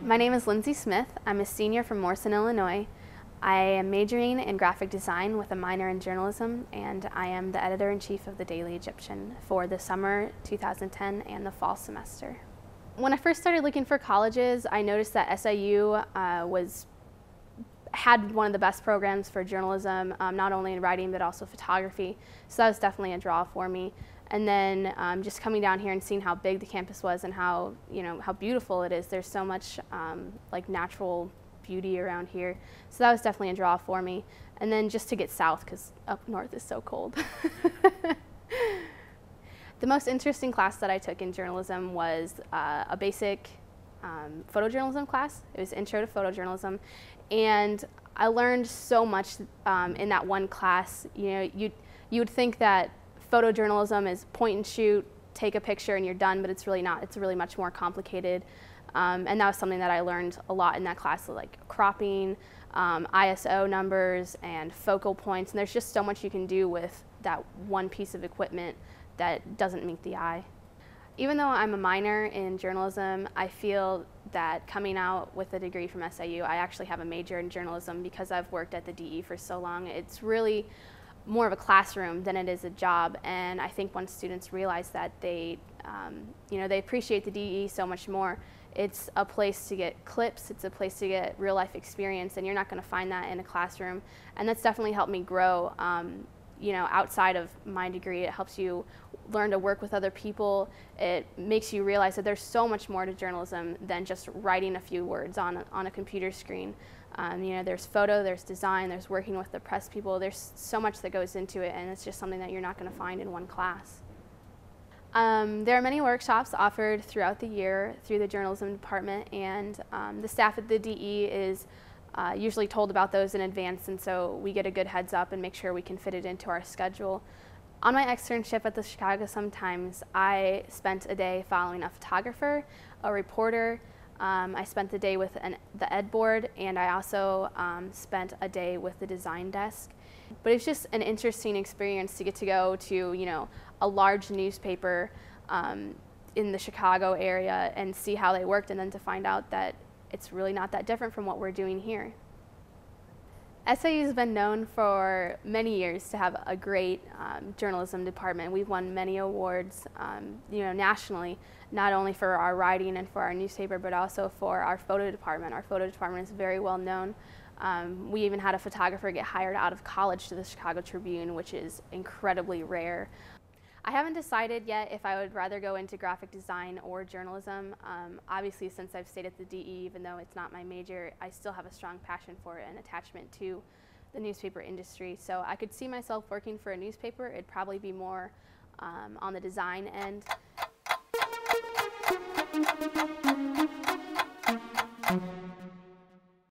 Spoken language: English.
My name is Lindsey Smith. I'm a senior from Morrison, Illinois. I am majoring in graphic design with a minor in journalism, and I am the editor-in-chief of the Daily Egyptian for the summer 2010 and the fall semester. When I first started looking for colleges, I noticed that SIU had one of the best programs for journalism, not only in writing but also photography, so that was definitely a draw for me. And then just coming down here and seeing how big the campus was and how beautiful it is. There's so much like natural beauty around here, so that was definitely a draw for me. And then just to get south, because up north is so cold. The most interesting class that I took in journalism was a basic photojournalism class. It was Intro to Photojournalism, and I learned so much in that one class. You would think that photojournalism is point and shoot, take a picture and you're done, but it's really not. It's really much more complicated. And that was something that I learned a lot in that class, like cropping, ISO numbers, and focal points. And there's just so much you can do with that one piece of equipment that doesn't meet the eye. Even though I'm a minor in journalism, I feel that coming out with a degree from SIU, I actually have a major in journalism because I've worked at the DE for so long. It's really more of a classroom than it is a job, and I think once students realize that, they appreciate the DE so much more. It's a place to get clips, it's a place to get real life experience, and you're not going to find that in a classroom. And that's definitely helped me grow. Outside of my degree, it helps you learn to work with other people. It makes you realize that there's so much more to journalism than just writing a few words on a computer screen. There's photo, there's design, there's working with the press people. There's so much that goes into it, and it's just something that you're not going to find in one class. There are many workshops offered throughout the year through the journalism department, and the staff at the DE is usually told about those in advance, and so we get a good heads up and make sure we can fit it into our schedule. On my externship at the Chicago Sun-Times, I spent a day following a photographer, a reporter. I spent the day with the ed board, and I also spent a day with the design desk. But it's just an interesting experience to get to go to, a large newspaper in the Chicago area and see how they worked, and then to find out that it's really not that different from what we're doing here. SIU has been known for many years to have a great journalism department. We've won many awards, nationally, not only for our writing and for our newspaper, but also for our photo department. Our photo department is very well known. We even had a photographer get hired out of college to the Chicago Tribune, which is incredibly rare. I haven't decided yet if I would rather go into graphic design or journalism. Obviously, since I've stayed at the DE, even though it's not my major, I still have a strong passion for it and attachment to the newspaper industry. So I could see myself working for a newspaper. It'd probably be more on the design end.